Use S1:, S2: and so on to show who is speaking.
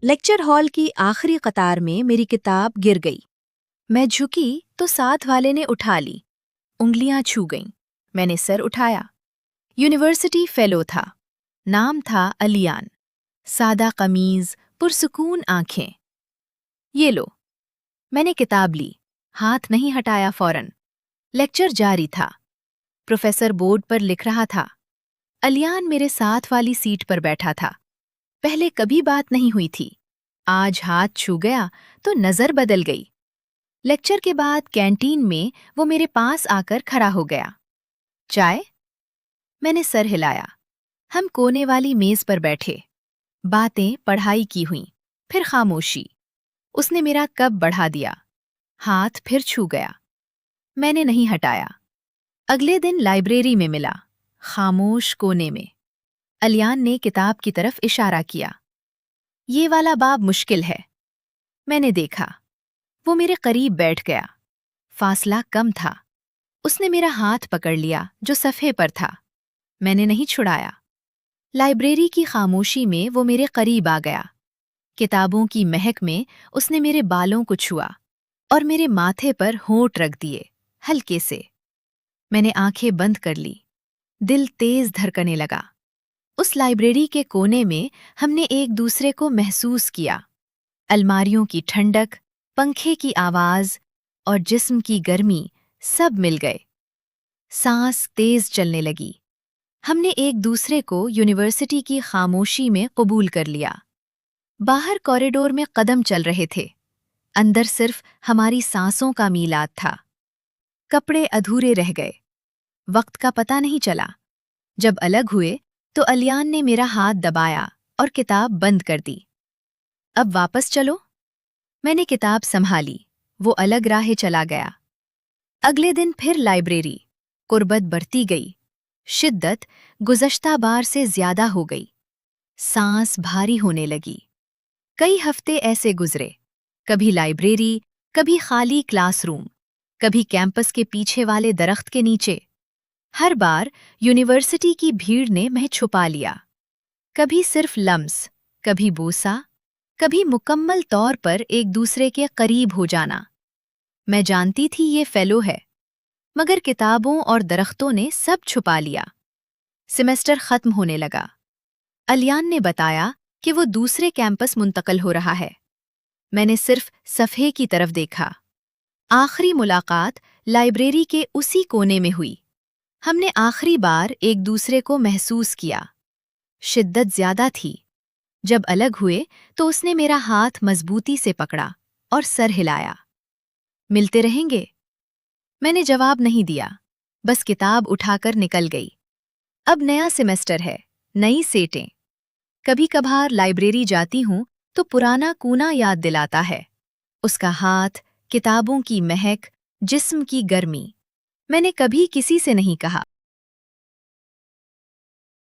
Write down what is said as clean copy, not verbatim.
S1: Lecture hall کی آخری قطار میں میری کتاب گر گئی۔ میں جھکی تو ساتھ والے نے اٹھا لی۔ انگلیاں چھو گئیں۔ میں نے سر اٹھایا۔ یونیورسٹی فیلو تھا۔ نام تھا علیان۔ سادہ قمیض، پرسکون آنکھیں۔ یہ لو۔ میں نے کتاب لی، ہاتھ نہیں ہٹایا فوراً۔ لیکچر جاری تھا۔ پروفیسر بورڈ پر لکھ رہا تھا۔ علیان میرے ساتھ والی سیٹ پر بیٹھا تھا۔ پہلے کبھی بات نہیں ہوئی تھی۔ آج ہاتھ چھو گیا تو نظر بدل گئی۔ لیکچر کے بعد کینٹین میں وہ میرے پاس آ کر کھڑا ہو گیا۔ چائے؟ میں نے سر ہلایا۔ ہم کونے والی میز پر بیٹھے۔ باتیں پڑھائی کی ہوئیں، پھر خاموشی۔ اس نے میرا کپ بڑھا دیا۔ ہاتھ پھر چھو گیا۔ میں نے نہیں ہٹایا۔ اگلے دن لائبریری میں ملا، خاموش کونے میں۔ علیان نے کتاب کی طرف اشارہ کیا۔ یہ والا باب مشکل ہے۔ میں نے دیکھا۔ وہ میرے قریب بیٹھ گیا۔ فاصلہ کم تھا۔ اس نے میرا ہاتھ پکڑ لیا جو صفحے پر تھا۔ میں نے نہیں چھڑایا۔ لائبریری کی خاموشی میں وہ میرے قریب آ گیا۔ کتابوں کی مہک میں اس نے میرے بالوں کو چھوا اور میرے ماتھے پر ہونٹ رکھ دیے، ہلکے سے۔ میں نے آنکھیں بند کر لی۔ دل تیز دھڑکنے لگا۔ اس لائبریری کے کونے میں ہم نے ایک دوسرے کو محسوس کیا۔ الماریوں کی ٹھنڈک، پنکھے کی آواز اور جسم کی گرمی سب مل گئے۔ سانس تیز چلنے لگی۔ ہم نے ایک دوسرے کو یونیورسٹی کی خاموشی میں قبول کر لیا۔ باہر کوریڈور میں قدم چل رہے تھے۔ اندر صرف ہماری سانسوں کا میلاد تھا۔ کپڑے ادھورے رہ گئے۔ وقت کا پتہ نہیں چلا۔ جب الگ ہوئے تو علیان نے میرا ہاتھ دبایا اور کتاب بند کر دی۔ اب واپس چلو؟ میں نے کتاب سنبھالی۔ وہ الگ راہ چلا گیا۔ اگلے دن پھر لائبریری۔ قربت بڑھتی گئی۔ شدت گزشتہ بار سے زیادہ ہو گئی۔ سانس بھاری ہونے لگی۔ کئی ہفتے ایسے گزرے، کبھی لائبریری، کبھی خالی کلاس روم، کبھی کیمپس کے پیچھے والے درخت کے نیچے۔ ہر بار یونیورسٹی کی بھیڑ نے مجھے چھپا لیا۔ کبھی صرف لمس، کبھی بوسہ، کبھی مکمل طور پر ایک دوسرے کے قریب ہو جانا۔ میں جانتی تھی یہ فیلو ہے، مگر کتابوں اور درختوں نے سب چھپا لیا۔ سیمسٹر ختم ہونے لگا۔ علیان نے بتایا کہ وہ دوسرے کیمپس منتقل ہو رہا ہے۔ میں نے صرف صفحے کی طرف دیکھا۔ آخری ملاقات لائبریری کے اسی کونے میں ہوئی۔ ہم نے آخری بار ایک دوسرے کو محسوس کیا۔ شدت زیادہ تھی۔ جب الگ ہوئے تو اس نے میرا ہاتھ مضبوطی سے پکڑا اور سر ہلایا۔ ملتے رہیں گے؟ میں نے جواب نہیں دیا، بس کتاب اٹھا کر نکل گئی۔ اب نیا سیمسٹر ہے، نئی سیٹیں۔ کبھی کبھار لائبریری جاتی ہوں تو پرانا کونا یاد دلاتا ہے۔ اس کا ہاتھ، کتابوں کی مہک، جسم کی گرمی۔ میں نے کبھی کسی سے نہیں کہا